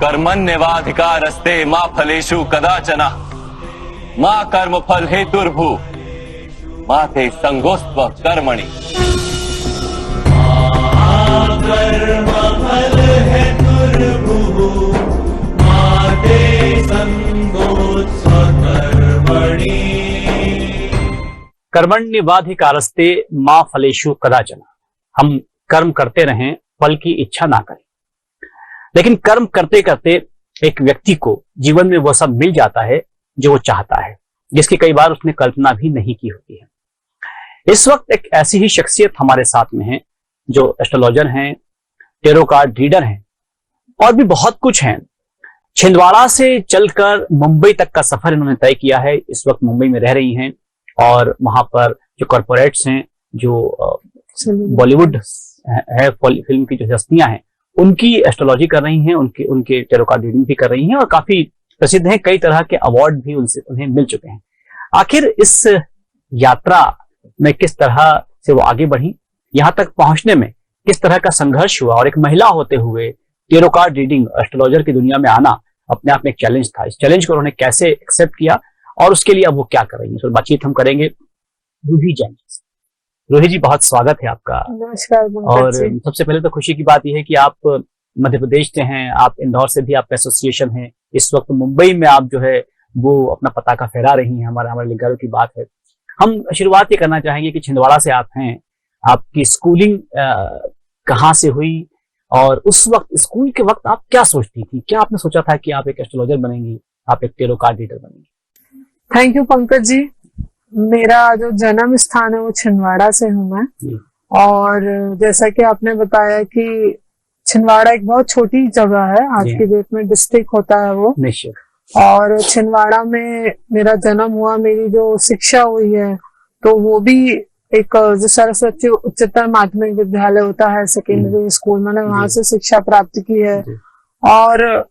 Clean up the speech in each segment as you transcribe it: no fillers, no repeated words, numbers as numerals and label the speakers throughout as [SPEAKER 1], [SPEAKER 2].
[SPEAKER 1] कर्मण्येवाधिकारस्ते मा फलेषु कदाचन मा कर्मफल हेतुर्भू मा ते संगोस्त्व कर्मणि।
[SPEAKER 2] कर्मफल हेतुर्भू मा ते संगोस्त्व कर्मणि।
[SPEAKER 3] कर्मण्येवाधिकारस्ते मा फलेषु कदाचन। हम कर्म करते रहें, फल की इच्छा ना करें। लेकिन कर्म करते करते एक व्यक्ति को जीवन में वो सब मिल जाता है जो वो चाहता है, जिसकी कई बार उसने कल्पना भी नहीं की होती है। इस वक्त एक ऐसी ही शख्सियत हमारे साथ में है जो एस्ट्रोलॉजर हैं, टेरो कार्ड रीडर हैं और भी बहुत कुछ हैं। छिंदवाड़ा से चलकर मुंबई तक का सफर इन्होंने तय किया है। इस वक्त मुंबई में रह रही हैं और वहां पर जो कॉर्पोरेट्स हैं, जो बॉलीवुड है, फिल्म की जो हस्तियां हैं, उनकी एस्ट्रोलॉजी कर रही हैं, उनके टेरो कार्ड रीडिंग भी कर रही हैं और काफी प्रसिद्ध हैं। कई तरह के अवार्ड भी उन्हें मिल चुके हैं। आखिर इस यात्रा में किस तरह से वो आगे बढ़ी, यहां तक पहुंचने में किस तरह का संघर्ष हुआ, और एक महिला होते हुए टेरो कार्ड रीडिंग एस्ट्रोलॉजर की दुनिया में आना अपने आप में एक चैलेंज था। इस चैलेंज को उन्होंने कैसे एक्सेप्ट किया और उसके लिए अब वो क्या कर रही है, तो बातचीत हम करेंगे रूही जैन से। रूही जी, बहुत स्वागत है आपका।
[SPEAKER 4] नमस्कार।
[SPEAKER 3] और सबसे पहले तो खुशी की बात यह है कि आप मध्य प्रदेश से हैं, आप इंदौर से भी आपका एसोसिएशन है। इस वक्त मुंबई में आप जो है वो अपना पताका फहरा रही हैं। हमारे लिए गर्व की बात है। हम शुरुआत ये करना चाहेंगे कि छिंदवाड़ा से आप हैं, आपकी स्कूलिंग कहाँ से हुई और उस वक्त स्कूल के वक्त आप क्या सोचती थी? क्या आपने सोचा था कि आप एक एस्ट्रोलॉजर बनेंगी, आप एक टेरो कार्ड रीडर बनेंगी?
[SPEAKER 4] Thank you Pankaj ji. मेरा जो जन्म स्थान है वो छिंदवाड़ा से हूँ मैं। और जैसा कि आपने बताया कि छिंदवाड़ा एक बहुत छोटी जगह है, आज की डेट में डिस्ट्रिक्ट होता है वो। और छिंदवाड़ा में मेरा जन्म हुआ, मेरी जो शिक्षा हुई है तो वो भी एक जो सरस्वती उच्चतर माध्यमिक विद्यालय होता है, सेकेंडरी स्कूल, मैंने वहां से शिक्षा प्राप्त की है। और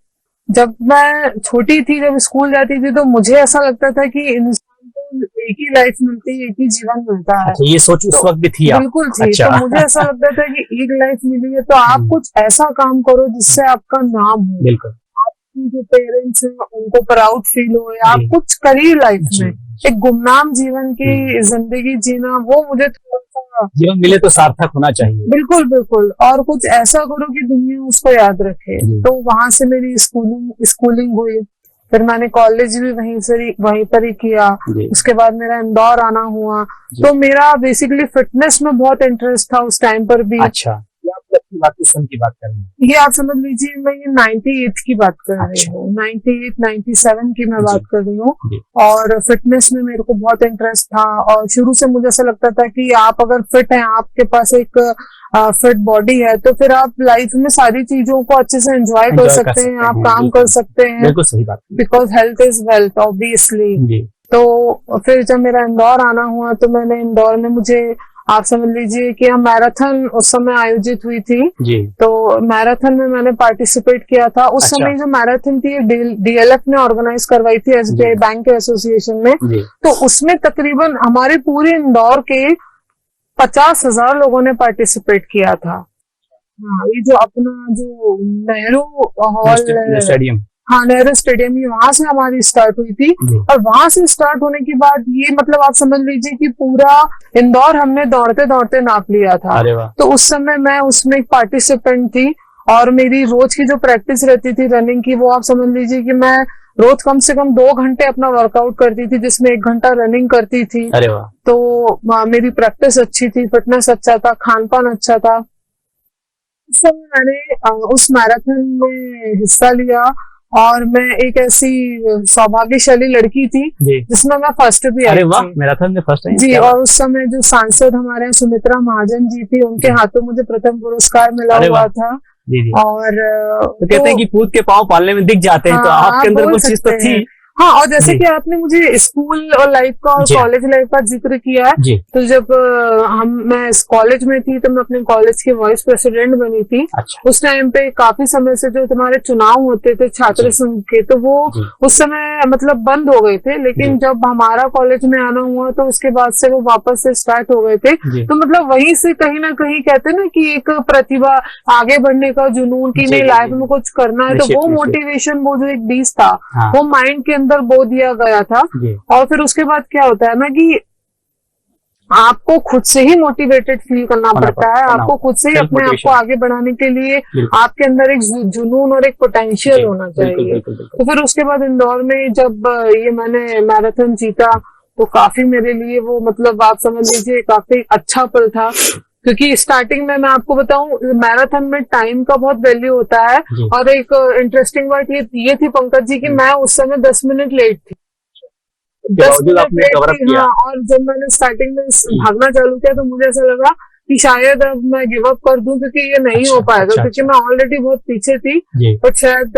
[SPEAKER 4] जब मैं छोटी थी, जब स्कूल जाती थी, तो मुझे ऐसा लगता था कि इंसान को एक ही लाइफ मिलती है, एक ही जीवन मिलता है।
[SPEAKER 3] ये सोच उस वक्त भी थी?
[SPEAKER 4] बिल्कुल थी।
[SPEAKER 3] अच्छा।
[SPEAKER 4] तो मुझे ऐसा लगता था कि एक लाइफ मिली है तो आप कुछ ऐसा काम करो जिससे आपका नाम हो,
[SPEAKER 3] बिल्कुल
[SPEAKER 4] आपकी जो पेरेंट्स हैं उनको प्राउड फील हो, आप कुछ करिए लाइफ में। एक गुमनाम जीवन की जिंदगी जीना, वो मुझे थोड़ा सा,
[SPEAKER 3] जीवन मिले तो सार्थक होना चाहिए।
[SPEAKER 4] बिल्कुल बिल्कुल। और कुछ ऐसा करो कि दुनिया उसको याद रखे। तो वहां से मेरी स्कूलिंग हुई। फिर मैंने कॉलेज भी वहीं पर ही किया। उसके बाद मेरा इंदौर आना हुआ। तो मेरा बेसिकली फिटनेस में बहुत इंटरेस्ट था उस टाइम पर भी।
[SPEAKER 3] अच्छा, की बात कर रही हैं?
[SPEAKER 4] ये आप समझ लीजिए, मैं ये 98 की बात कर रही हूँ। 98-97 की मैं बात कर रही हूँ। और फिटनेस में मेरे को बहुत इंटरेस्ट था और शुरू से मुझे ऐसा लगता था कि आप अगर फिट हैं, आपके पास एक फिट बॉडी है, तो फिर आप लाइफ में सारी चीजों को अच्छे से एंजॉय कर सकते हैं, आप काम कर सकते हैं।
[SPEAKER 3] बिल्कुल सही बात।
[SPEAKER 4] Because health is wealth obviously. तो फिर जब मेरा इंदौर आना हुआ तो मैंने इंदौर में, मुझे आप समझ लीजिए कि हम मैराथन उस समय आयोजित हुई थी जी। तो मैराथन में मैंने पार्टिसिपेट किया था। उस समय जो मैराथन थी डीएलएफ ने ऑर्गेनाइज करवाई थी एसबीआई बैंक के एसोसिएशन में। तो उसमें तकरीबन हमारे पूरे इंदौर के 50,000 लोगों ने पार्टिसिपेट किया था। हाँ, ये जो अपना जो नेहरू हॉल
[SPEAKER 3] स्टेडियम,
[SPEAKER 4] हाँ नेहरू स्टेडियम, ये वहां से हमारी स्टार्ट हुई थी। और वहां से स्टार्ट होने के बाद ये मतलब आप समझ लीजिए कि पूरा इंदौर हमने दौड़ते दौड़ते नाप लिया था। तो उस समय मैं उसमें एक पार्टिसिपेंट थी और मेरी रोज की जो प्रैक्टिस रहती थी रनिंग की, वो आप समझ लीजिए कि मैं रोज कम से कम 2 घंटे अपना वर्कआउट करती थी, जिसमें 1 घंटा रनिंग करती थी।
[SPEAKER 3] अरे वाह।
[SPEAKER 4] तो मेरी प्रैक्टिस अच्छी थी, फिटनेस अच्छा था, खान पान अच्छा था। उस समय मैंने उस मैराथन में हिस्सा लिया और मैं एक ऐसी सौभाग्यशाली लड़की थी जिसमें मैं फर्स्ट भी आई थी।
[SPEAKER 3] मैराथन में फर्स्ट
[SPEAKER 4] जी। और उस समय जो सांसद हमारे सुमित्रा महाजन जी थी, उनके हाथों मुझे प्रथम पुरस्कार मिला हुआ था।
[SPEAKER 3] जी।
[SPEAKER 4] और
[SPEAKER 3] तो कहते हैं कि पूत के पाँव पालने में दिख जाते हैं। तो आपके अंदर कुछ चीज तो थी।
[SPEAKER 4] हाँ, और जैसे कि आपने मुझे स्कूल और लाइफ का और
[SPEAKER 3] जी।
[SPEAKER 4] कॉलेज लाइफ का जिक्र किया है,
[SPEAKER 3] जी।
[SPEAKER 4] तो जब मैं इस कॉलेज में थी तो मैं अपने कॉलेज की वाइस प्रेसिडेंट बनी थी।
[SPEAKER 3] अच्छा।
[SPEAKER 4] उस टाइम पे काफी समय से जो तुम्हारे चुनाव होते थे छात्र
[SPEAKER 3] जी।
[SPEAKER 4] संघ के, तो वो
[SPEAKER 3] जी।
[SPEAKER 4] उस समय मतलब बंद हो गए थे, लेकिन
[SPEAKER 3] जी।
[SPEAKER 4] जब हमारा कॉलेज में आना हुआ तो उसके बाद से वो वापस से स्टार्ट हो गए थे।
[SPEAKER 3] जी।
[SPEAKER 4] तो मतलब वहीं से कहीं ना कहीं कहते हैं ना कि एक प्रतिभा, आगे बढ़ने का जुनून, की
[SPEAKER 3] जी,
[SPEAKER 4] नहीं
[SPEAKER 3] जी,
[SPEAKER 4] लाइफ
[SPEAKER 3] जी।
[SPEAKER 4] में कुछ करना है, तो
[SPEAKER 3] निश्चित,
[SPEAKER 4] वो
[SPEAKER 3] निश्चित।
[SPEAKER 4] मोटिवेशन, वो जो एक बीज था
[SPEAKER 3] हाँ।
[SPEAKER 4] वो माइंड के अंदर बो दिया गया था।
[SPEAKER 3] जी।
[SPEAKER 4] और फिर उसके बाद क्या होता है ना कि आपको खुद से ही मोटिवेटेड फील करना पड़ता है, आपको खुद से ही
[SPEAKER 3] Self
[SPEAKER 4] अपने आप
[SPEAKER 3] motivation।
[SPEAKER 4] को आगे बढ़ाने के लिए
[SPEAKER 3] बिल्कुल।
[SPEAKER 4] आपके अंदर एक जुनून और एक पोटेंशियल
[SPEAKER 3] जी,
[SPEAKER 4] होना
[SPEAKER 3] बिल्कुल,
[SPEAKER 4] चाहिए।
[SPEAKER 3] बिल्कुल, बिल्कुल।
[SPEAKER 4] तो फिर उसके बाद इंदौर में जब ये मैंने मैराथन जीता, तो काफी मेरे लिए वो मतलब आप समझ लीजिए काफी अच्छा पल था, क्योंकि स्टार्टिंग में मैं आपको बताऊं मैराथन में टाइम का बहुत वैल्यू होता है।
[SPEAKER 3] जी।
[SPEAKER 4] और एक इंटरेस्टिंग बात ये थी पंकज जी कि मैं उस समय 10 मिनट लेट थी।
[SPEAKER 3] उसके बावजूद आपने कवर अप किया।
[SPEAKER 4] हाँ, और जब मैंने स्टार्टिंग में भागना चालू किया तो मुझे ऐसा लगा कि शायद अब मैं गिव अप कर दूं, क्योंकि ये नहीं हो पाएगा,
[SPEAKER 3] अच्छा,
[SPEAKER 4] क्योंकि
[SPEAKER 3] अच्छा।
[SPEAKER 4] मैं ऑलरेडी बहुत पीछे थी।
[SPEAKER 3] जी।
[SPEAKER 4] बट शायद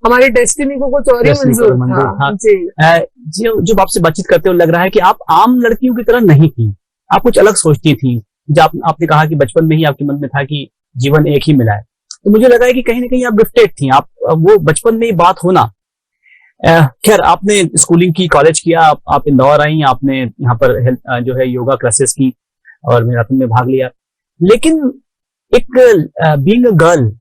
[SPEAKER 4] हमारी डेस्टिनी को कुछ और ही
[SPEAKER 3] Destiny को
[SPEAKER 4] मंजूर
[SPEAKER 3] मंजूर
[SPEAKER 4] था।
[SPEAKER 3] था।
[SPEAKER 4] जी।
[SPEAKER 3] जब आपसे बातचीत करते हुए लग रहा है कि आप आम लड़कियों की तरह नहीं थी, आप कुछ अलग सोचती थी। जब आपने कहा कि बचपन में ही आपके मन में था कि जीवन एक ही मिला है, तो मुझे लगा है कि कहीं ना कहीं आप गिफ्टेड थी। आप वो बचपन में ही बात होना। खैर, आपने स्कूलिंग की, कॉलेज किया, आप इंदौर आई, आपने यहाँ पर जो है योगा क्लासेस की और मैराथन में भाग लिया। लेकिन एक बीइंग अ गर्ल,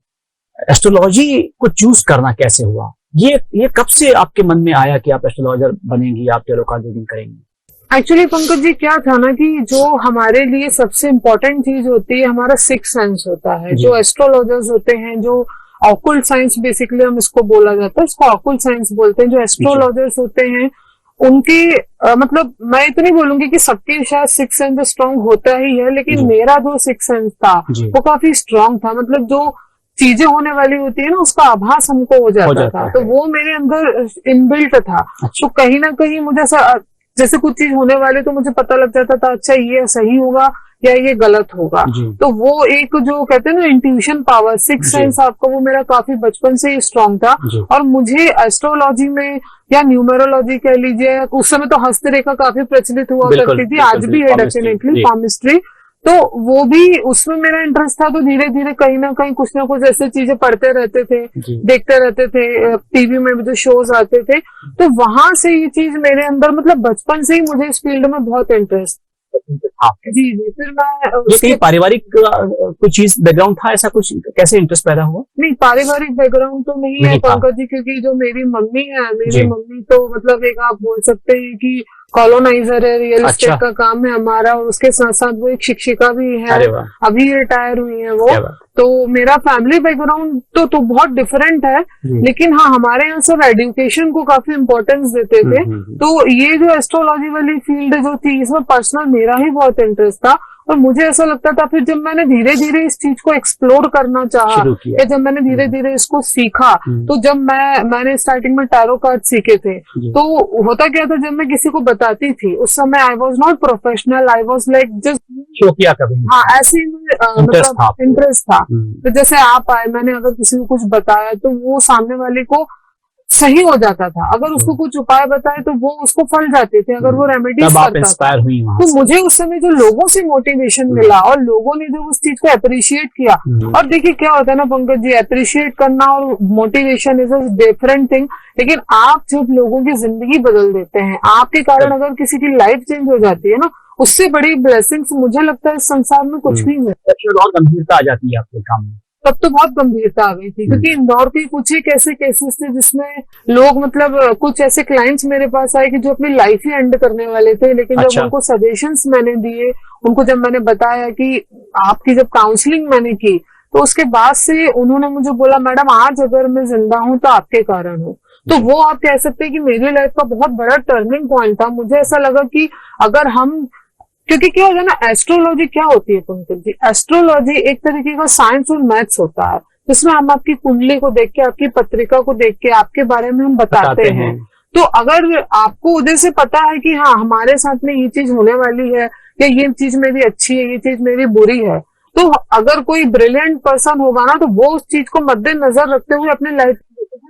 [SPEAKER 3] एस्ट्रोलॉजी को चूज करना कैसे हुआ? ये कब से आपके मन में आया कि आप एस्ट्रोलॉजर बनेंगी, आप टैरो कार्ड रीडिंग करेंगी?
[SPEAKER 4] एक्चुअली पंकज जी क्या था ना कि जो हमारे लिए सबसे इम्पोर्टेंट चीज होती है हमारा सिक्स सेंस होता है।
[SPEAKER 3] जी।
[SPEAKER 4] जो एस्ट्रोलॉजर्स होते हैं, जो ऑकुल्ट साइंस बेसिकली हम इसको बोला जाता है, इसको ऑकुल्ट साइंस बोलते हैं। जो एस्ट्रोलॉजर्स होते हैं उनके मतलब मैं इतनी बोलूंगी कि सबके शायद सिक्स सेंस स्ट्रांग होता ही है, लेकिन
[SPEAKER 3] जी।
[SPEAKER 4] मेरा जो सिक्स सेंस था
[SPEAKER 3] जी।
[SPEAKER 4] वो काफी स्ट्रांग था। मतलब जो चीजें होने वाली होती है ना उसका आभास हमको हो जाता था,
[SPEAKER 3] है।
[SPEAKER 4] तो वो मेरे अंदर इनबिल्ट था।
[SPEAKER 3] अच्छा।
[SPEAKER 4] तो कहीं ना कहीं मुझे ऐसा जैसे कुछ चीज होने वाली तो मुझे पता लग जाता था, अच्छा ये सही होगा या ये गलत होगा।
[SPEAKER 3] जी।
[SPEAKER 4] तो वो एक जो कहते हैं ना इंट्यूशन पावर, सिक्स
[SPEAKER 3] जी।
[SPEAKER 4] सेंस आपका, वो मेरा काफी बचपन से ही स्ट्रांग था।
[SPEAKER 3] जी।
[SPEAKER 4] और मुझे एस्ट्रोलॉजी में या न्यूमेरोलॉजी कह लीजिए, उस समय तो हस्तरेखा काफी प्रचलित हुआ
[SPEAKER 3] बिल्कुल,
[SPEAKER 4] करती थी,
[SPEAKER 3] बिल्कुल,
[SPEAKER 4] आज भी है
[SPEAKER 3] palmistry,
[SPEAKER 4] डेफिनेटली,
[SPEAKER 3] जी।
[SPEAKER 4] पामिस्ट्री। तो वो भी उसमें मेरा इंटरेस्ट था। तो धीरे धीरे कहीं ना कहीं कुछ ना कुछ ऐसे चीजें पढ़ते रहते थे,
[SPEAKER 3] जी।
[SPEAKER 4] देखते रहते थे, टीवी में भी जो शोज आते थे, तो वहां से ये चीज मेरे अंदर मतलब बचपन से ही मुझे इस फील्ड में बहुत इंटरेस्ट। जी जी। फिर मैं
[SPEAKER 3] ये कहीं पारिवारिक कुछ चीज बैकग्राउंड था, ऐसा कुछ? कैसे इंटरेस्ट पैदा हुआ?
[SPEAKER 4] नहीं, पारिवारिक बैकग्राउंड तो नहीं है
[SPEAKER 3] नहीं था।
[SPEAKER 4] पंकज जी, क्योंकि जो मेरी मम्मी है,
[SPEAKER 3] जी।
[SPEAKER 4] मेरी मम्मी तो मतलब एक आप बोल सकते हैं कि कॉलोनाइजर है, रियल
[SPEAKER 3] अच्छा।
[SPEAKER 4] एस्टेट का काम है हमारा, और उसके साथ साथ वो एक शिक्षिका भी है।
[SPEAKER 3] अरे वाह।
[SPEAKER 4] अभी रिटायर हुई है वो।
[SPEAKER 3] क्या बात।
[SPEAKER 4] तो मेरा फैमिली बैकग्राउंड तो बहुत डिफरेंट है,
[SPEAKER 3] जी।
[SPEAKER 4] लेकिन हाँ हमारे यहाँ सब एजुकेशन को काफी इम्पोर्टेंस देते थे। तो ये जो एस्ट्रोलॉजी वाली फील्ड जो थी, इसमें पर्सनल मेरा ही बहुत इंटरेस्ट था। और मुझे ऐसा लगता था, फिर जब मैंने धीरे धीरे इस चीज को एक्सप्लोर करना चाहा,
[SPEAKER 3] शुरू किया।
[SPEAKER 4] या जब मैंने धीरे धीरे इसको सीखा, तो जब मैंने स्टार्टिंग में टैरो कार्ड सीखे थे,
[SPEAKER 3] जी।
[SPEAKER 4] तो होता क्या था, जब मैं किसी को बताती थी उस समय I was not professional, I was like just
[SPEAKER 3] show किया कभी?
[SPEAKER 4] हाँ ऐसे ही
[SPEAKER 3] Interest था
[SPEAKER 4] मतलब
[SPEAKER 3] आपको।
[SPEAKER 4] इंटरेस्ट था। तो जैसे आप आए, मैंने अगर किसी को कुछ बताया तो वो सामने वाले को सही हो जाता था। अगर उसको कुछ उपाय बताए तो वो उसको फल जाते थे, अगर वो रेमेडीज
[SPEAKER 3] तब आप
[SPEAKER 4] करता था।
[SPEAKER 3] इंस्पायर हुई वहां
[SPEAKER 4] तो
[SPEAKER 3] से।
[SPEAKER 4] मुझे उस समय जो लोगों से मोटिवेशन मिला और लोगों ने जो उस चीज को अप्रिशिएट किया, और देखिए क्या होता है ना पंकज जी, अप्रिशिएट करना और motivation is a different thing. लेकिन आप जब लोगों की जिंदगी बदल देते हैं, आपके कारण अगर किसी की लाइफ चेंज हो जाती है ना, उससे बड़ी ब्लेसिंग्स मुझे लगता है इस संसार में कुछ भी नहीं है।
[SPEAKER 3] और गंभीरता आ जाती है आपके काम में।
[SPEAKER 4] तब तो बहुत गंभीरता आ गई थी, क्योंकि इंदौर के कुछ एक ऐसे केसेस थे जिसमें लोग मतलब कुछ ऐसे क्लाइंट्स मेरे पास आए कि जो अपनी लाइफ ही एंड करने वाले थे। लेकिन
[SPEAKER 3] अच्छा।
[SPEAKER 4] जब उनको सजेशंस मैंने दिए, उनको जब मैंने बताया कि आपकी जब काउंसलिंग मैंने की, तो उसके बाद से उन्होंने मुझे बोला, मैडम आज अगर मैं जिंदा हूं तो आपके कारण हूं। तो वो आप कह सकते हैं कि मेरी लाइफ का बहुत बड़ा टर्निंग पॉइंट था। मुझे ऐसा लगा कि अगर हम, क्योंकि क्या होता है ना, एस्ट्रोलॉजी क्या होती है पंकज जी, एस्ट्रोलॉजी एक तरीके का साइंस और मैथ्स होता है, जिसमें हम आपकी कुंडली को देख के, आपकी पत्रिका को देख के आपके बारे में हम बताते हैं। तो अगर आपको उधर से पता है कि हाँ हमारे साथ में ये चीज होने वाली है, या ये चीज मेरी अच्छी है, ये चीज मेरी बुरी है, तो अगर कोई ब्रिलियंट पर्सन होगा ना, तो वो उस चीज को मद्देनजर रखते हुए अपने लाइफ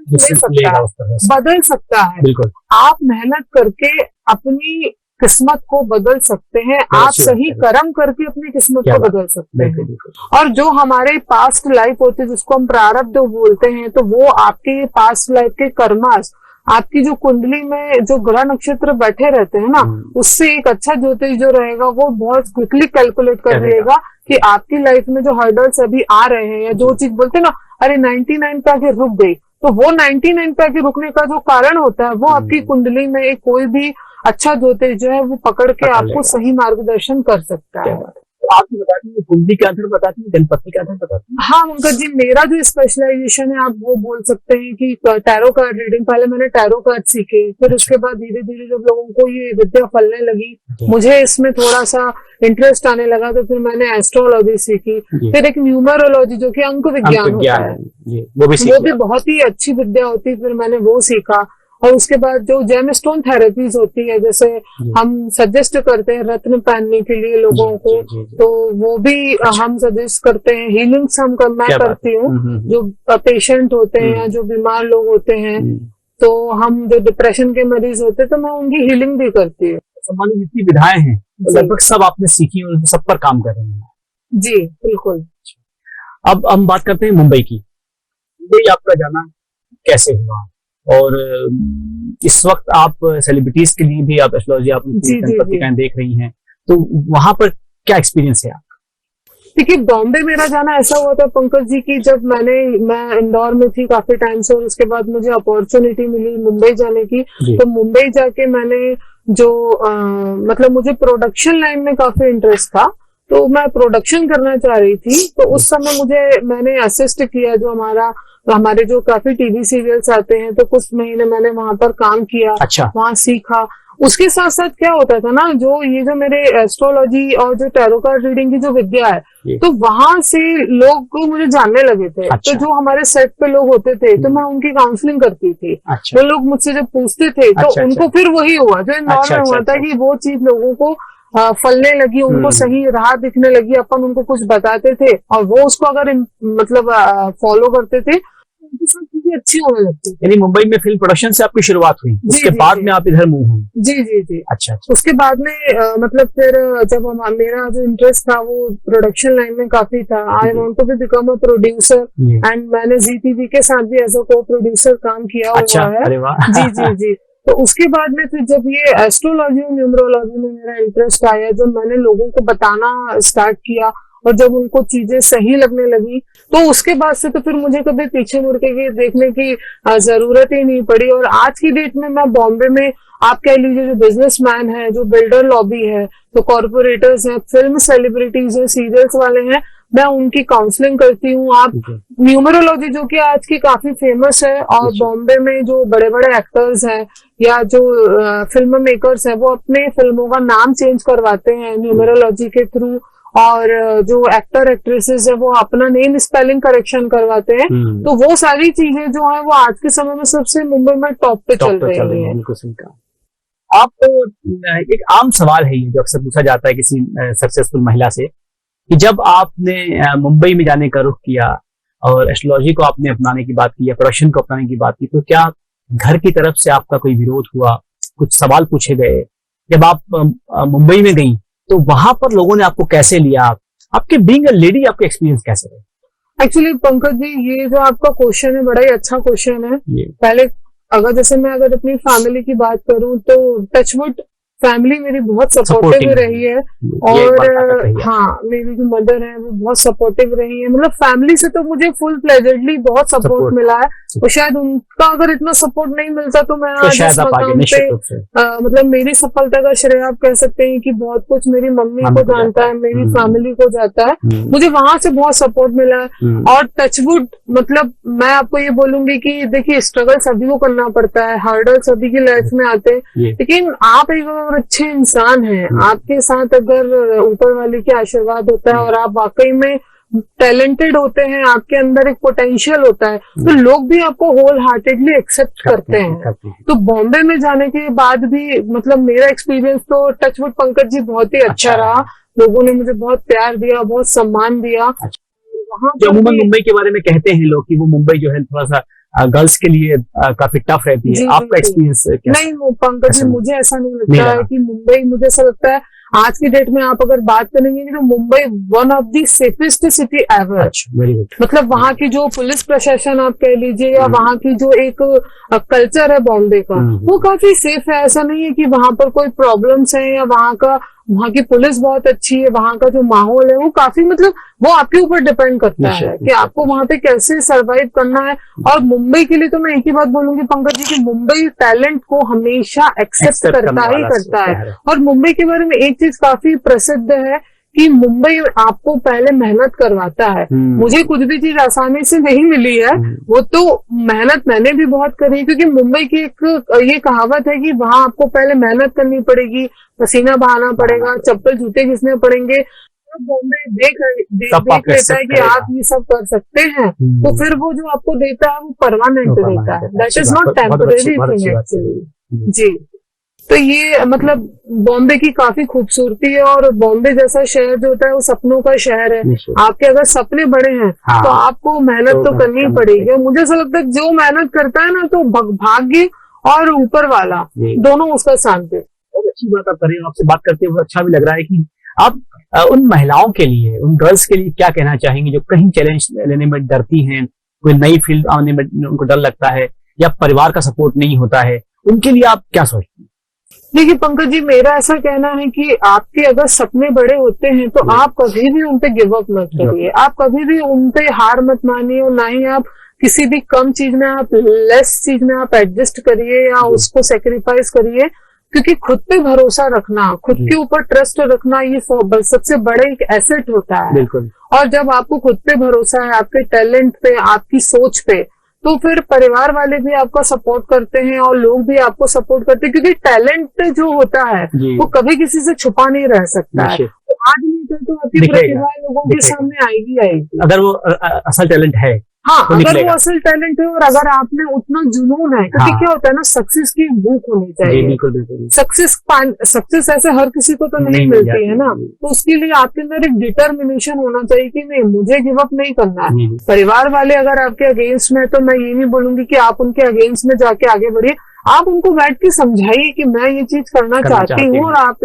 [SPEAKER 4] ले सकता है, बदल सकता है।
[SPEAKER 3] बिल्कुल।
[SPEAKER 4] आप मेहनत करके अपनी किस्मत को बदल सकते हैं, आप सही कर्म करके अपनी किस्मत को बदल सकते हैं। और जो हमारे पास्ट लाइफ होती है जिसको हम प्रारब्ध बोलते हैं, तो वो आपके पास्ट लाइफ के कर्मास, आपकी जो कुंडली में जो ग्रह नक्षत्र बैठे रहते हैं ना, उससे एक अच्छा ज्योतिष जो रहेगा वो बहुत क्विकली कैलकुलेट कर देगा कि आपकी लाइफ में जो हर्डल्स अभी आ रहे हैं, या जो चीज बोलते हैं ना, अरे 99 पे आके रुक गई, तो वो 99 पे आके रुकने का जो कारण होता है वो आपकी कुंडली में एक कोई भी अच्छा ज्योतिष जो है वो पकड़ के आपको सही मार्गदर्शन कर सकता है।
[SPEAKER 3] आप बताती हैं कुंडली के आधार बताती हैं, गणपति के आधार बताती हैं?
[SPEAKER 4] हाँ पंकज जी, मेरा जो स्पेशलाइजेशन है आप वो बोल सकते हैं कि टैरो कार्ड रीडिंग। पहले मैंने टैरो कार्ड सीखे, फिर उसके बाद धीरे धीरे जब लोगों को ये विद्या फलने लगी, मुझे इसमें थोड़ा सा इंटरेस्ट आने लगा, तो फिर मैंने एस्ट्रोलॉजी सीखी, फिर एक न्यूमरोलॉजी जो कि अंक विज्ञान होता है, वो भी बहुत ही अच्छी विद्या होती है, फिर मैंने वो सीखा। और उसके बाद जो जेमस्टोन थेरेपीज होती है, जैसे हम सजेस्ट करते हैं रत्न पहनने के लिए लोगों को, तो वो भी हम सजेस्ट करते हैं। हीलिंग्स मैं करती हूँ, जो पेशेंट होते हैं या जो बीमार लोग होते हैं, तो हम जो डिप्रेशन के मरीज होते हैं, तो मैं उनकी हीलिंग भी करती हूँ।
[SPEAKER 3] सम्मानित जितनी विधाएं हैं लगभग सब आपने सीखी और सब पर काम कर रहे हैं।
[SPEAKER 4] जी बिल्कुल।
[SPEAKER 3] अब हम बात करते हैं मुंबई की। मुंबई आपका जाना कैसे हुआ, और इस वक्त आप सेलिब्रिटीज के लिए भी आप एस्ट्रोलॉजी, आप पत्रिकाएं देख रही हैं, तो वहां पर क्या एक्सपीरियंस है आपका?
[SPEAKER 4] देखिए, बॉम्बे मेरा जाना ऐसा हुआ था पंकज जी की जब मैं इंदौर में थी काफी टाइम से, और उसके बाद मुझे अपॉर्चुनिटी मिली मुंबई जाने की। तो मुंबई जाके मैंने जो मतलब मुझे प्रोडक्शन लाइन में काफी इंटरेस्ट था, तो मैं प्रोडक्शन करना चाह रही थी। तो उस समय मैंने असिस्ट किया, जो हमारे जो काफी टीवी सीरियल्स आते हैं, तो कुछ महीने मैंने वहां पर काम किया।
[SPEAKER 3] अच्छा।
[SPEAKER 4] वहां सीखा। उसके साथ साथ क्या होता था ना, जो मेरे एस्ट्रोलॉजी और जो टैरो कार्ड रीडिंग की जो विद्या है, तो वहां से लोग मुझे जानने लगे थे। अच्छा। तो जो हमारे सेट पे लोग होते थे, तो मैं उनकी काउंसलिंग करती थी। अच्छा। तो लोग मुझसे जब पूछते थे, तो उनको फिर वही हुआ जो इंदौर में हुआ था, कि वो चीज लोगों को फलने लगी, उनको सही राह दिखने लगी। अपन उनको कुछ बताते थे और वो उसको अगर मतलब फॉलो करते थे, उनकी सब चीजें अच्छी होने लगती।
[SPEAKER 3] यानी मुंबई में फिल्म प्रोडक्शन से आपकी शुरुआत हुई, उसके बाद में आप इधर मूव हुई?
[SPEAKER 4] जी जी जी।
[SPEAKER 3] अच्छा।
[SPEAKER 4] उसके बाद में मतलब फिर जब मेरा जो इंटरेस्ट था वो प्रोडक्शन लाइन में काफी था। I want to be become a producer, and मैंने जी टीवी के साथ भी एज अ को प्रोड्यूसर काम किया हुआ है।
[SPEAKER 3] अरे वाह।
[SPEAKER 4] जी जी जी। तो उसके बाद में फिर जब ये एस्ट्रोलॉजी और न्यूमरोलॉजी में मेरा इंटरेस्ट आया, जब मैंने लोगों को बताना स्टार्ट किया और जब उनको चीजें सही लगने लगी, तो उसके बाद से तो फिर मुझे कभी पीछे मुड़ के देखने की जरूरत ही नहीं पड़ी। और आज की डेट में मैं बॉम्बे में, आप कह लीजिए, जो बिजनेसमैन है, जो बिल्डर लॉबी है, तो कॉर्पोरेटर्स हैं, फिल्म सेलिब्रिटीज हैं, सीरियल्स वाले हैं, मैं उनकी काउंसलिंग करती हूँ। आप न्यूमरोलॉजी जो कि आज की काफी फेमस है, और बॉम्बे में जो बड़े बड़े एक्टर्स हैं या जो फिल्म मेकर्स हैं, वो अपने फिल्मों का नाम चेंज करवाते हैं न्यूमरोलॉजी के थ्रू। और जो एक्टर एक्ट्रेसेस है वो अपना नेम स्पेलिंग करेक्शन करवाते हैं। तो वो सारी चीजें जो है वो आज के समय में सबसे मुंबई में टॉप पे चल रही है।
[SPEAKER 3] आप एक आम सवाल है ये जो अक्सर पूछा जाता है किसी सक्सेसफुल महिला से, कि जब आपने मुंबई में जाने का रुख किया और एस्ट्रोलॉजी को आपने अपनाने की बात की या प्रोडक्शन को अपनाने की बात की, तो क्या घर की तरफ से आपका कोई विरोध हुआ, कुछ सवाल पूछे गए? जब आप मुंबई में गई तो वहां पर लोगों ने आपको कैसे लिया? आपके बीइंग अ लेडी आपका एक्सपीरियंस कैसे रहा?
[SPEAKER 4] एक्चुअली पंकज जी, ये जो आपका क्वेश्चन है बड़ा ही अच्छा क्वेश्चन है। पहले अगर अपनी फैमिली की बात करूं, तो टचवुड फैमिली मेरी बहुत सपोर्टिव रही है। और हाँ, मेरी जो मदर है वो बहुत सपोर्टिव रही है। मतलब फैमिली से तो मुझे फुल प्लेजरली बहुत सपोर्ट मिला है, और शायद उनका अगर इतना सपोर्ट नहीं मिलता तो मैं आज इस मकाम पे मतलब मेरी सफलता का श्रेय आप कह सकते हैं कि बहुत कुछ मेरी मम्मी को जानता है, मेरी फैमिली को जाता है। मुझे वहां से बहुत सपोर्ट मिला है। और टचवुड, मतलब मैं आपको ये बोलूंगी कि देखिए, स्ट्रगल सभी को करना पड़ता है, हार्डल सभी की लाइफ में आते हैं, लेकिन आप एक अच्छे इंसान हैं, आपके साथ अगर ऊपर वाले के आशीर्वाद होता है और आप वाकई में टैलेंटेड होते हैं, आपके अंदर एक पोटेंशियल होता है, तो लोग भी आपको होल हार्टेडली एक्सेप्ट करते हैं। तो बॉम्बे में जाने के बाद भी मतलब मेरा एक्सपीरियंस तो टचवुड पंकज जी बहुत ही अच्छा रहा। लोगों ने मुझे बहुत प्यार दिया, बहुत सम्मान दिया।
[SPEAKER 3] जो अमूमन मुंबई के बारे में कहते हैं लोग कि वो मुंबई जो है थोड़ा सा गर्ल्स के लिए काफी टफ रहती
[SPEAKER 4] जी,
[SPEAKER 3] है, आपका
[SPEAKER 4] जी।
[SPEAKER 3] एक्सपीरियंस क्या?
[SPEAKER 4] नहीं वो पंकज
[SPEAKER 3] ऐसा
[SPEAKER 4] जी,
[SPEAKER 3] नहीं।
[SPEAKER 4] मुझे ऐसा नहीं
[SPEAKER 3] नहीं
[SPEAKER 4] लगता है
[SPEAKER 3] लगा।
[SPEAKER 4] कि मुंबई, मुझे ऐसा लगता है आज की डेट में आप अगर बात करेंगे तो Mumbai one of the safest city ever.
[SPEAKER 3] अच्छा, वेरी गुड।
[SPEAKER 4] मतलब वहाँ की जो पुलिस प्रशासन आप कह लीजिए या वहाँ की जो एक कल्चर है बॉम्बे का, वो काफी सेफ है। ऐसा नहीं है कि वहाँ पर कोई प्रॉब्लम्स है या वहाँ की पुलिस बहुत अच्छी है, वहाँ का जो माहौल है वो काफी, मतलब वो आपके ऊपर डिपेंड करता
[SPEAKER 3] निश्चित,
[SPEAKER 4] है कि आपको वहाँ पे कैसे सरवाइव करना है। और मुंबई के लिए तो मैं एक ही बात बोलूंगी पंकज जी कि मुंबई टैलेंट को हमेशा एक्सेप्ट करता ही करता है। और मुंबई के बारे में एक चीज काफी प्रसिद्ध है कि मुंबई आपको पहले मेहनत करवाता है। मुझे कुछ भी चीज आसानी से नहीं मिली है, वो तो मेहनत मैंने भी बहुत करी, क्योंकि मुंबई की एक ये कहावत है कि वहां आपको पहले मेहनत करनी पड़ेगी, पसीना बहाना पड़ेगा, चप्पल जूते घिसने पड़ेंगे। तो बॉम्बे देख लेता है कि आप ये सब कर सकते हैं, तो फिर वो जो आपको देता है वो परमानेंट देता है। That is not temporary thing actually जी। तो ये मतलब बॉम्बे की काफी खूबसूरती है। और बॉम्बे जैसा शहर जो होता है वो सपनों का शहर है। आपके अगर सपने बड़े हैं तो आपको मेहनत तो करनी पड़ेगी। और मुझे ऐसा लगता है जो मेहनत करता है ना तो भाग्य और ऊपर वाला दोनों उसका साथ दे।
[SPEAKER 3] बहुत अच्छी बात आप कर रहे हो, आपसे बात करते हुए अच्छा भी लग रहा है कि आप उन महिलाओं के लिए, उन गर्ल्स के लिए क्या कहना चाहेंगे जो कहीं चैलेंज लेने में डरती हैं, कोई नई फील्ड आने में उनको डर लगता है या परिवार का सपोर्ट नहीं होता है, उनके लिए आप क्या सोचते हैं?
[SPEAKER 4] देखिए पंकज जी, मेरा ऐसा कहना है कि आपके अगर सपने बड़े होते हैं तो आप कभी भी उनपे गिव अप मत करिए। आप कभी भी उनपे हार मत मानिए और ना ही आप किसी भी कम चीज में, आप लेस चीज में आप एडजस्ट करिए या उसको सेक्रीफाइस करिए। क्योंकि खुद पे भरोसा रखना, खुद के ऊपर ट्रस्ट रखना, ये सबसे बड़े एक एसेट होता है।
[SPEAKER 3] बिल्कुल।
[SPEAKER 4] और जब आपको खुद पे भरोसा है, आपके टैलेंट पे, आपकी सोच पे, तो फिर परिवार वाले भी आपका सपोर्ट करते हैं और लोग भी आपको सपोर्ट करते हैं। क्योंकि टैलेंट जो होता है वो कभी किसी से छुपा नहीं रह सकता है। तो आज नहीं तो आपकी प्रतिभा लोगों के सामने आएगी आएगी।
[SPEAKER 3] अगर वो असल टैलेंट है,
[SPEAKER 4] हाँ, अगर वो असल टैलेंट है और अगर आप में उतना जुनून है, क्योंकि क्या होता है ना, सक्सेस की भूख होनी चाहिए।
[SPEAKER 3] बिल्कुल बिल्कुल।
[SPEAKER 4] सक्सेस ऐसे हर किसी को तो नहीं मिलती है ना, तो उसके लिए आपके अंदर एक डिटर्मिनेशन होना चाहिए कि नहीं, मुझे गिव अप नहीं करना है। परिवार वाले अगर आपके अगेंस्ट में, तो मैं ये नहीं बोलूंगी कि आप उनके अगेंस्ट में जाके आगे बढ़िए। आप उनको बैठ के समझाइए कि मैं ये चीज करना चाहती हूँ और आप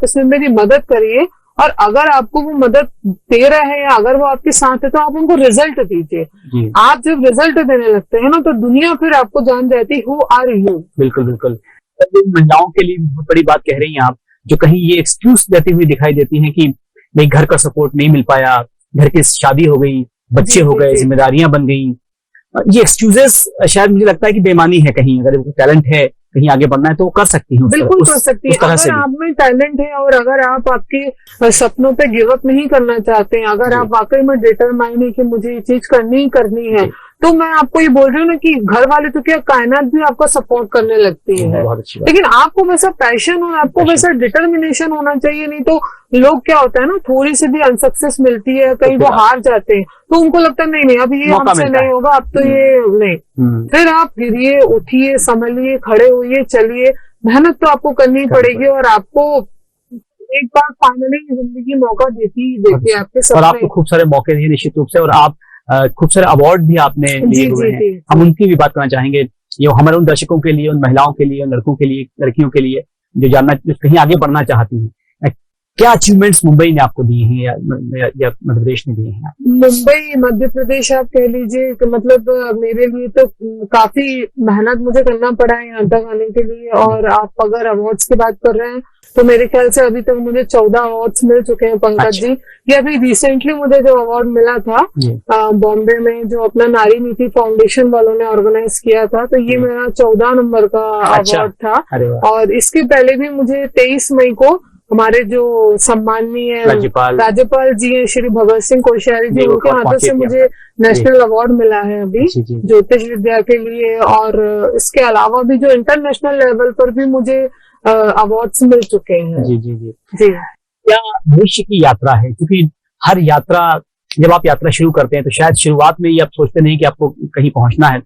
[SPEAKER 4] इसमें मेरी मदद करिए। और अगर आपको वो मदद दे रहे हैं या अगर वो आपके साथ है तो आप उनको रिजल्ट दीजिए। आप जब रिजल्ट देने लगते हैं ना तो दुनिया फिर आपको जान जाती है, हु आर यू।
[SPEAKER 3] बिल्कुल बिल्कुल। महिलाओं के लिए बहुत बड़ी बात कह रही हैं आप, जो कहीं ये एक्सक्यूज देती हुई दिखाई देती हैं कि नहीं, घर का सपोर्ट नहीं मिल पाया, घर की शादी हो गई, बच्चे हो गए, जिम्मेदारियां बन गई। ये एक्सक्यूजेस शायद मुझे लगता है कि बेईमानी है। कहीं अगर टैलेंट है, कहीं आगे बढ़ना है तो वो कर सकती है।
[SPEAKER 4] बिल्कुल कर सकती है। अगर आप में टैलेंट है और अगर आप आपके सपनों पे गिव अप नहीं करना चाहते हैं, अगर आप वाकई में डिटरमाइन है कि मुझे ये चीज करनी ही करनी है, तो मैं आपको ये बोल रही हूँ ना कि घर वाले तो क्या, कायनात भी आपका सपोर्ट करने लगती है। लेकिन आपको वैसा पैशन और आपको वैसा डिटर्मिनेशन होना चाहिए। नहीं तो लोग क्या होता है ना, थोड़ी सी भी अनसक्सेस मिलती है, कहीं वो हार जाते हैं तो उनको लगता है नहीं अब ये हमसे नहीं होगा, अब तो ये नहीं। फिर आप गिरिए, उठिए, संभलिए, खड़े होइए, चलिए। मेहनत तो आपको करनी पड़ेगी और आपको एक बार फाइनली जिंदगी मौका देती है आपके सपने।
[SPEAKER 3] और आपको खूब सारे मौके दिए निश्चित रूप से, और आप खूब सारे अवार्ड भी आपने लिए हुए हैं। हम उनकी भी बात करना चाहेंगे। ये हमारे उन दर्शकों के लिए, उन महिलाओं के लिए, उन लड़कों के लिए, लड़कियों के लिए जो कहीं आगे बढ़ना चाहती हैं, क्या अचीवमेंट्स मुंबई ने आपको दिए हैं या मध्य प्रदेश ने दिए हैं?
[SPEAKER 4] मुंबई, मध्य प्रदेश आप कह लीजिए कि मतलब मेरे लिए तो काफी मेहनत मुझे करना पड़ा है यहाँ तक आने के लिए। और आप अगर अवार्ड्स की बात कर रहे हैं तो मेरे ख्याल से अभी तक मुझे 14 अवार्ड्स मिल चुके हैं पंकज जी। ये अभी रिसेंटली मुझे जो अवार्ड मिला था बॉम्बे में, जो अपना नारी नीति फाउंडेशन वालों ने ऑर्गेनाइज किया था, तो ये मेरा 14 नंबर का अवार्ड था। और इसके पहले भी मुझे 23 मई को हमारे जो सम्माननीय राज्यपाल जी हैं श्री भगत सिंह कोश्यारी जी, उनके हाथों से मुझे नेशनल अवार्ड मिला है अभी ज्योतिष विद्या के लिए। और इसके अलावा भी जो इंटरनेशनल लेवल पर भी मुझे अवार्ड्स मिल चुके हैं। जी।
[SPEAKER 3] क्या भविष्य की यात्रा है? क्योंकि हर यात्रा, जब आप यात्रा शुरू करते हैं तो शायद शुरुआत में ही आप सोचते नहीं कि आपको कहीं पहुंचना है,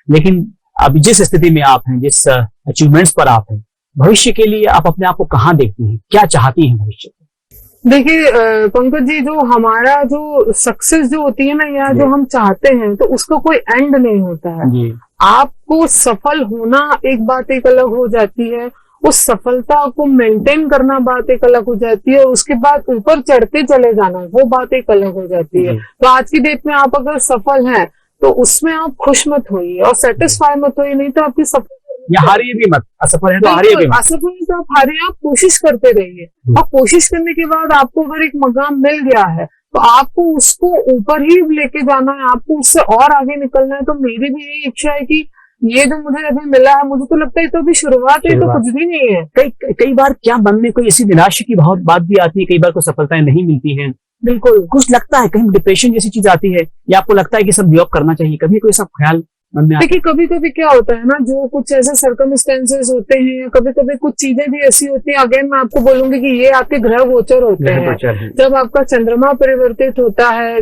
[SPEAKER 3] लेकिन अभी जिस स्थिति में आप हैं, जिस अचीवमेंट्स पर आप हैं, भविष्य के लिए आप अपने आप को कहाँ देखती हैं, क्या चाहती हैं भविष्य में?
[SPEAKER 4] देखिए पंकज जी, जो हमारा जो सक्सेस जो होती है ना, या जो हम चाहते हैं, तो उसका कोई एंड नहीं होता है।
[SPEAKER 3] जी
[SPEAKER 4] आपको सफल होना एक बात एक अलग हो जाती है, उस सफलता को मेंटेन करना बात एक अलग हो जाती है, और उसके बाद ऊपर चढ़ते चले जाना वो बात एक अलग हो जाती है। तो आज की डेट में आप अगर सफल हैं तो उसमें आप खुश मत होइए और सेटिस्फाई मत होइए, नहीं तो आपकी सफल
[SPEAKER 3] या हारिए भी मत, असफल है तो हारिए भी मत।
[SPEAKER 4] असफल है तो आप हारिए, आप कोशिश करते रहिए, और कोशिश करने के बाद आपको अगर एक मकाम मिल गया है तो आपको उसको ऊपर ही लेके जाना है, आपको उससे और आगे निकलना है। तो मेरी भी यही इच्छा है कि ये जो मुझे अभी मिला है, मुझे तो लगता है तो अभी शुरुआत है, तो कुछ भी नहीं है।
[SPEAKER 3] कई बार क्या मन में कोई ऐसी निराशा की बहुत बात भी आती है, कई बार कोई सफलताएं नहीं मिलती हैं,
[SPEAKER 4] बिल्कुल
[SPEAKER 3] कुछ लगता है कहीं डिप्रेशन जैसी चीज आती है, या आपको लगता है कि सब जॉब करना चाहिए, कभी कोई सब ख्याल मन में आता
[SPEAKER 4] देखिए कभी कभी क्या होता है ना, जो कुछ ऐसे सर्कमस्टेंसेस होते हैं, कभी कभी कुछ चीजें भी ऐसी होती हैं। अगेन मैं आपको बोलूंगी कि ये आपके ग्रह गोचर होते हैं। जब आपका चंद्रमा परिवर्तित होता है,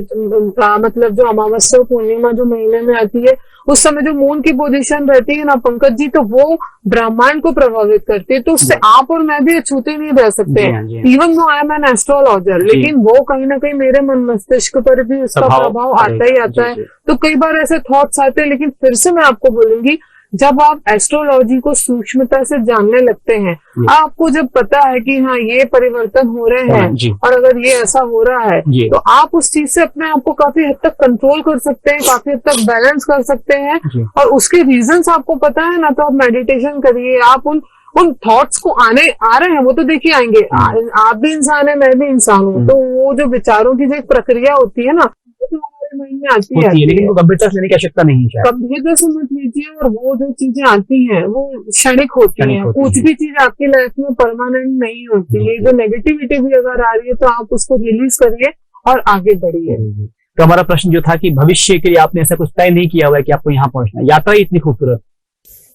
[SPEAKER 4] मतलब जो अमावस्या पूर्णिमा जो महीने में आती है, उस समय जो मून की पोजीशन रहती है ना पंकज जी, तो वो ब्रह्मांड को प्रभावित करती है। तो उससे आप और मैं भी अछूते नहीं रह सकते, even know I am an astrologer, लेकिन वो कहीं ना कहीं मेरे मन मस्तिष्क पर भी उसका प्रभाव आता ही आता है। तो कई बार ऐसे थॉट्स आते हैं, लेकिन फिर से मैं आपको बोलूंगी, जब आप एस्ट्रोलॉजी को सूक्ष्मता से जानने लगते हैं, आपको जब पता है कि हाँ ये परिवर्तन हो रहे हैं और अगर ये ऐसा हो रहा है, तो आप उस चीज से अपने आप को काफी हद तक कंट्रोल कर सकते हैं, काफी हद तक बैलेंस कर सकते हैं, और उसके रीजंस आपको पता है ना, तो आप मेडिटेशन करिए। आप उन थॉट्स को आ रहे हैं, वो तो देखिए आएंगे। आप भी इंसान है, मैं भी इंसान हूँ, तो वो जो विचारों की जो एक प्रक्रिया होती है ना, में आती है,
[SPEAKER 3] लेकिन वो गंभीरता से लेने की आवश्यकता नहीं है।
[SPEAKER 4] गंभीरता से मत लीजिए, और वो जो चीजें आती हैं वो क्षणिक होती हैं। कुछ भी चीज आपकी लाइफ में परमानेंट नहीं होती है। जो नेगेटिविटी भी अगर आ रही है तो आप उसको रिलीज करिए और आगे बढ़िए।
[SPEAKER 3] तो हमारा प्रश्न जो था कि भविष्य के लिए आपने ऐसा कुछ तय नहीं किया हुआ है कि आपको यहाँ पहुंचना है, यात्रा इतनी खूबसूरत?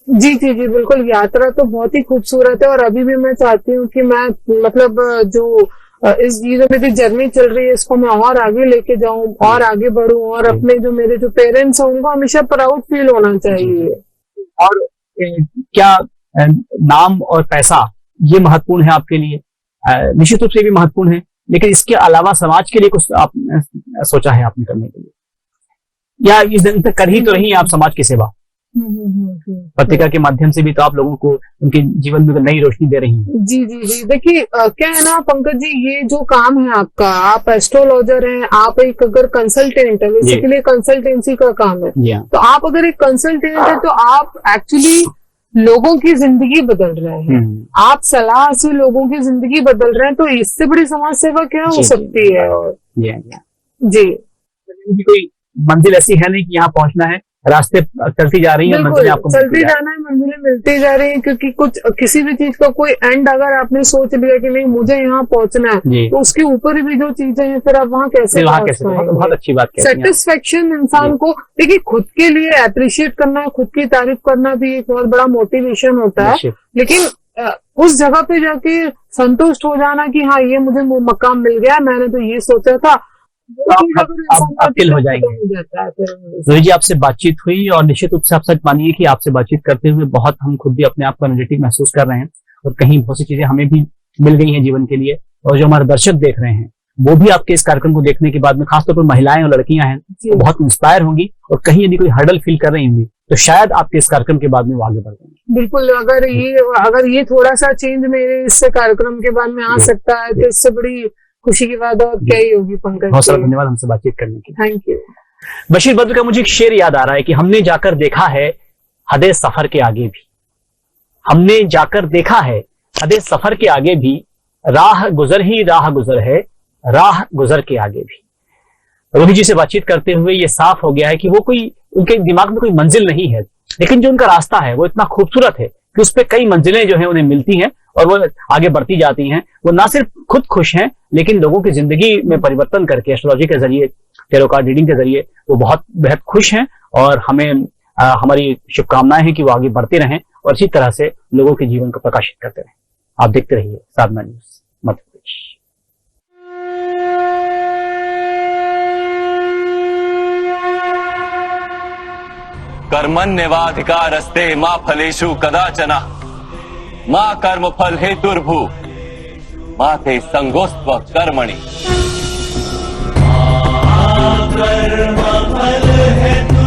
[SPEAKER 4] जी जी जी बिल्कुल, यात्रा तो बहुत ही खूबसूरत है, और अभी भी मैं चाहती हूँ कि मैं मतलब जो इस जीवन में जो जर्नी चल रही है, इसको मैं और आगे लेके जाऊं और आगे बढ़ूं, और अपने जो मेरे जो पेरेंट्स हैं उनको हमेशा प्राउड फील होना चाहिए।
[SPEAKER 3] और क्या नाम और पैसा ये महत्वपूर्ण है आपके लिए? निश्चित रूप से भी महत्वपूर्ण है, लेकिन इसके अलावा समाज के लिए कुछ आप सोचा है आपने करने के लिए, या इस दिन तक कर ही तो रही आप समाज की सेवा? पत्रिका के माध्यम से भी तो आप लोगों को उनके जीवन में नई रोशनी दे रही हैं।
[SPEAKER 4] जी जी जी देखिए क्या है ना पंकज जी, ये जो काम है आपका, आप एस्ट्रोलॉजर हैं, आप एक अगर कंसल्टेंट है, बेसिकली कंसल्टेंसी का काम है, तो आप अगर एक कंसल्टेंट है तो आप एक्चुअली लोगों की जिंदगी बदल रहे हैं। आप सलाह से लोगों की जिंदगी बदल रहे हैं, तो इससे बड़ी समाज सेवा क्या हो सकती है? जी
[SPEAKER 3] कोई मंजिल ऐसी है नहीं कि यहाँ पहुंचना है, रास्ते चलती जा रही है, मंजिलें आपको
[SPEAKER 4] चलती जाना है, मंजिलें मिलती जा रही है, क्योंकि किसी भी चीज का कोई एंड अगर आपने सोच लिया कि नहीं मुझे यहाँ पहुंचना है, तो उसके ऊपर भी जो चीजें हैं फिर आप वहाँ कैसे
[SPEAKER 3] बहुत अच्छी बात है।
[SPEAKER 4] सेटिस्फेक्शन इंसान को, देखिए खुद के लिए अप्रिशिएट करना, खुद की तारीफ करना भी एक बहुत बड़ा मोटिवेशन होता है, लेकिन उस जगह पे जाके संतुष्ट हो जाना कि हाँ ये मुझे मकाम मिल गया, मैंने तो ये सोचा था,
[SPEAKER 3] आप किल हो जाएंगे। रोहित जी, आपसे बातचीत हुई, और निश्चित रूप से आप सच मानिए कि आपसे बातचीत करते हुए बहुत हम खुद भी अपने आप को एनर्जेटिक महसूस कर रहे हैं, और कहीं बहुत सी चीजें हमें भी मिल गई हैं जीवन के लिए, और जो हमारे दर्शक देख रहे हैं वो भी आपके इस कार्यक्रम को देखने के बाद में, खासतौर पर महिलाएं और लड़कियां हैं, वो बहुत इंस्पायर होंगी, और कहीं यदि कोई हर्डल फील कर रही होंगी तो शायद आपके इस कार्यक्रम के बाद में वो आगे बढ़ जाएंगे।
[SPEAKER 4] बिल्कुल, अगर ये थोड़ा सा चेंज मेरे इस कार्यक्रम के बाद में आ सकता है तो इससे बड़ी खुशी की बात और क्या ही होगी पंकज।
[SPEAKER 3] बहुत सारा धन्यवाद हमसे बातचीत करने के लिए।
[SPEAKER 4] Thank you.
[SPEAKER 3] बशीर बद्र का मुझे एक शेर याद आ रहा है कि हमने जाकर देखा है हदे सफर के आगे भी, हमने जाकर देखा है हदे सफर के आगे भी, राह गुजर ही राह गुजर है, राह गुजर के आगे भी। रोहित जी से बातचीत करते हुए ये साफ हो गया है कि वो कोई, उनके दिमाग में कोई मंजिल नहीं है, लेकिन जो उनका रास्ता है वो इतना खूबसूरत है कि उस पर कई मंजिलें जो है उन्हें मिलती हैं और वो आगे बढ़ती जाती हैं। वो ना सिर्फ खुद खुश हैं, लेकिन लोगों की जिंदगी में परिवर्तन करके एस्ट्रोलॉजी के जरिए, टैरो कार्ड रीडिंग के जरिए वो बहुत बेहद खुश हैं, और हमें हमारी शुभकामनाएं हैं कि वो आगे बढ़ते रहें और इसी तरह से लोगों के जीवन को प्रकाशित करते रहें। आप देखते रहिए साधना न्यूज मध्य प्रदेश।
[SPEAKER 1] कर्मण्येवाधिकारस्ते मा फलेषु कदाचन मा कर्म फल हेतुर्भु माते संगोस्त्व कर्मणि।
[SPEAKER 2] कर्म फल है